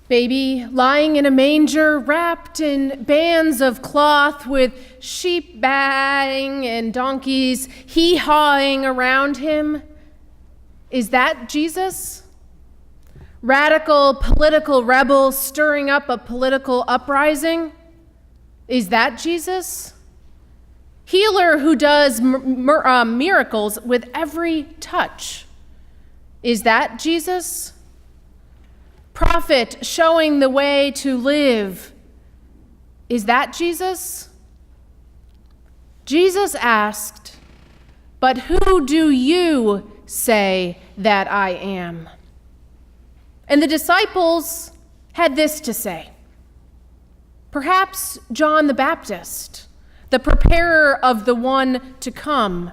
Baby lying in a manger, wrapped in bands of cloth, with sheep baying and donkeys hee-hawing around him. Is that Jesus? Radical political rebel stirring up a political uprising? Is that Jesus? Healer who does miracles with every touch? Is that Jesus? Prophet showing the way to live? Is that Jesus? Jesus asked, "But who do you say that I am?" And the disciples had this to say. Perhaps John the Baptist, the preparer of the one to come.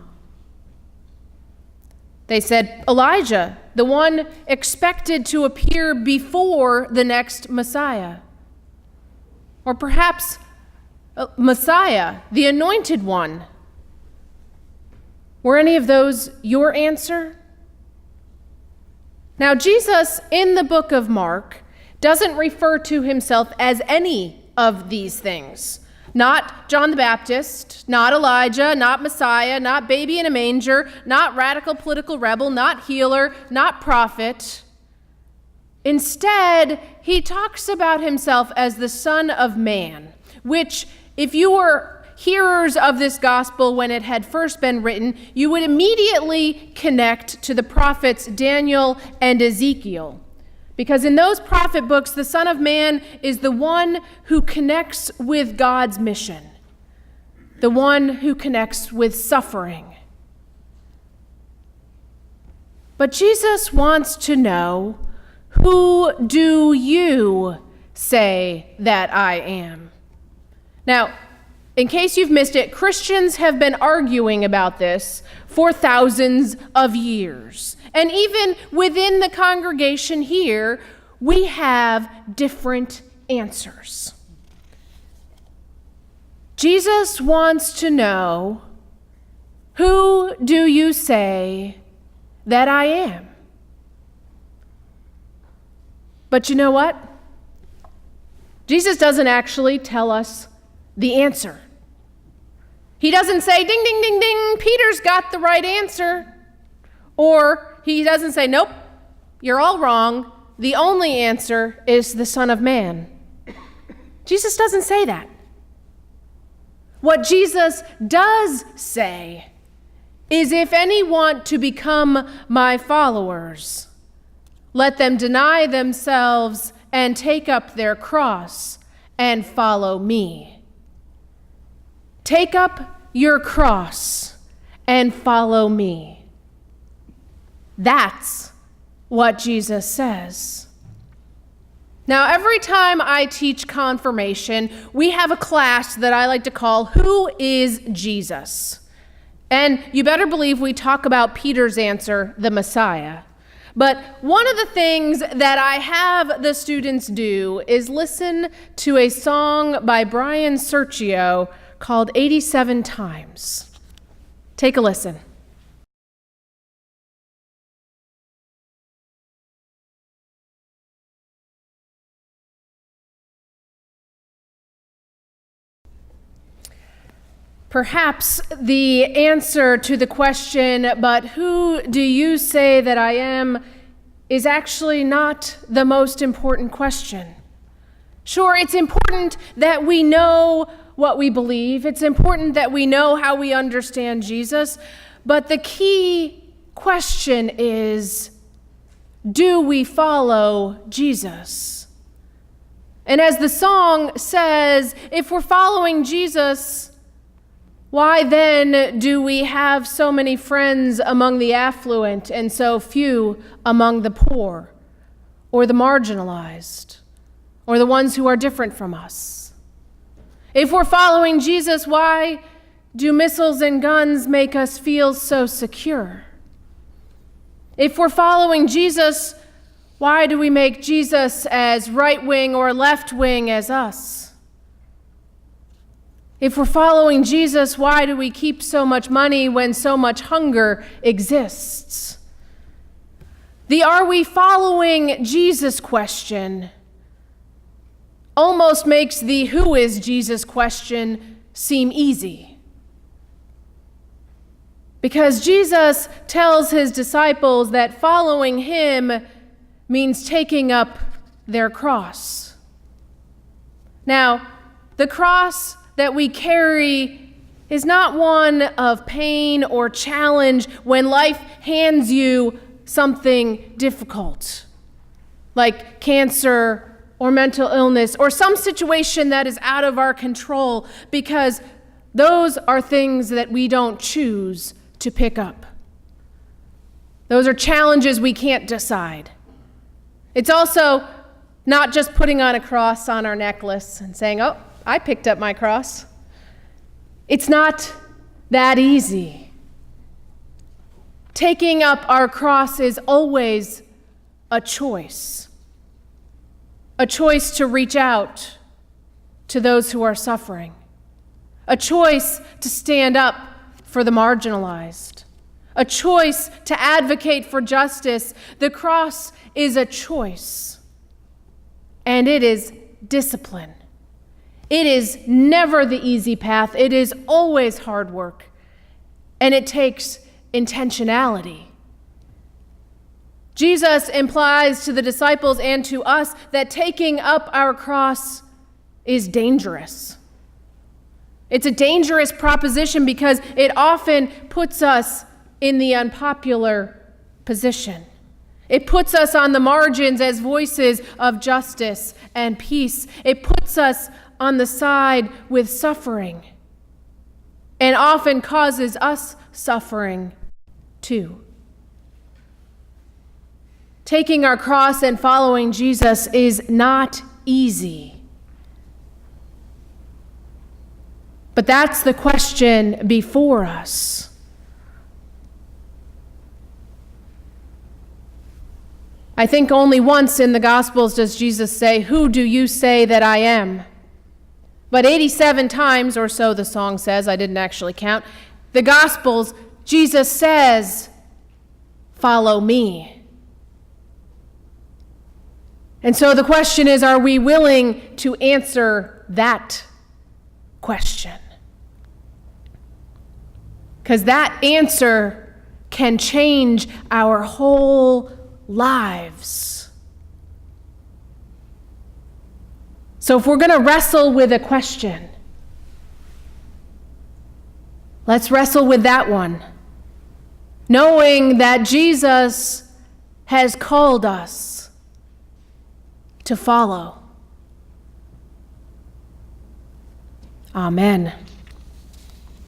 They said Elijah, the one expected to appear before the next Messiah. Or perhaps Messiah, the anointed one. Were any of those your answer? Now, Jesus in the book of Mark doesn't refer to himself as any of these things. Not John the Baptist, not Elijah, not Messiah, not baby in a manger, not radical political rebel, not healer, not prophet. Instead, he talks about himself as the Son of Man, which, if you were hearers of this gospel when it had first been written, you would immediately connect to the prophets Daniel and Ezekiel. Because in those prophet books, the Son of Man is the one who connects with God's mission, the one who connects with suffering. But Jesus wants to know, who do you say that I am? Now, in case you've missed it, Christians have been arguing about this for thousands of years. And even within the congregation here, we have different answers. Jesus wants to know, who do you say that I am? But you know what? Jesus doesn't actually tell us the answer. He doesn't say, ding, ding, ding, ding, Peter's got the right answer. Or he doesn't say, nope, you're all wrong. The only answer is the Son of Man. Jesus doesn't say that. What Jesus does say is, if any want to become my followers, let them deny themselves and take up their cross and follow me. Take up your cross and follow me. That's what Jesus says. Now, every time I teach confirmation, we have a class that I like to call, Who is Jesus? And you better believe we talk about Peter's answer, the Messiah. But one of the things that I have the students do is listen to a song by Brian Sergio called 87 Times. Take a listen. Perhaps the answer to the question, but who do you say that I am, is actually not the most important question. Sure, it's important that we know what we believe. It's important that we know how we understand Jesus. But the key question is, do we follow Jesus? And as the song says, if we're following Jesus, why then do we have so many friends among the affluent and so few among the poor, or the marginalized, or the ones who are different from us? If we're following Jesus, why do missiles and guns make us feel so secure? If we're following Jesus, why do we make Jesus as right-wing or left-wing as us? If we're following Jesus, why do we keep so much money when so much hunger exists? The are we following Jesus question almost makes the "who is Jesus" question seem easy. Because Jesus tells his disciples that following him means taking up their cross. Now, the cross that we carry is not one of pain or challenge when life hands you something difficult, like cancer or mental illness or some situation that is out of our control, because those are things that we don't choose to pick up. Those are challenges we can't decide. It's also not just putting on a cross on our necklace and saying, "Oh, I picked up my cross." It's not that easy. Taking up our cross is always a choice to reach out to those who are suffering, a choice to stand up for the marginalized, a choice to advocate for justice. The cross is a choice, and it is discipline. It is never the easy path. It is always hard work, and it takes intentionality. Jesus implies to the disciples and to us that taking up our cross is dangerous. It's a dangerous proposition because it often puts us in the unpopular position. It puts us on the margins as voices of justice and peace. It puts us on the side with suffering, and often causes us suffering too. Taking our cross and following Jesus is not easy. But that's the question before us. I think only once in the Gospels does Jesus say, "Who do you say that I am?" But 87 times or so, the song says, I didn't actually count, the Gospels, Jesus says, "Follow me." And so the question is, are we willing to answer that question? Because that answer can change our whole lives. So if we're going to wrestle with a question, let's wrestle with that one, knowing that Jesus has called us to follow. Amen.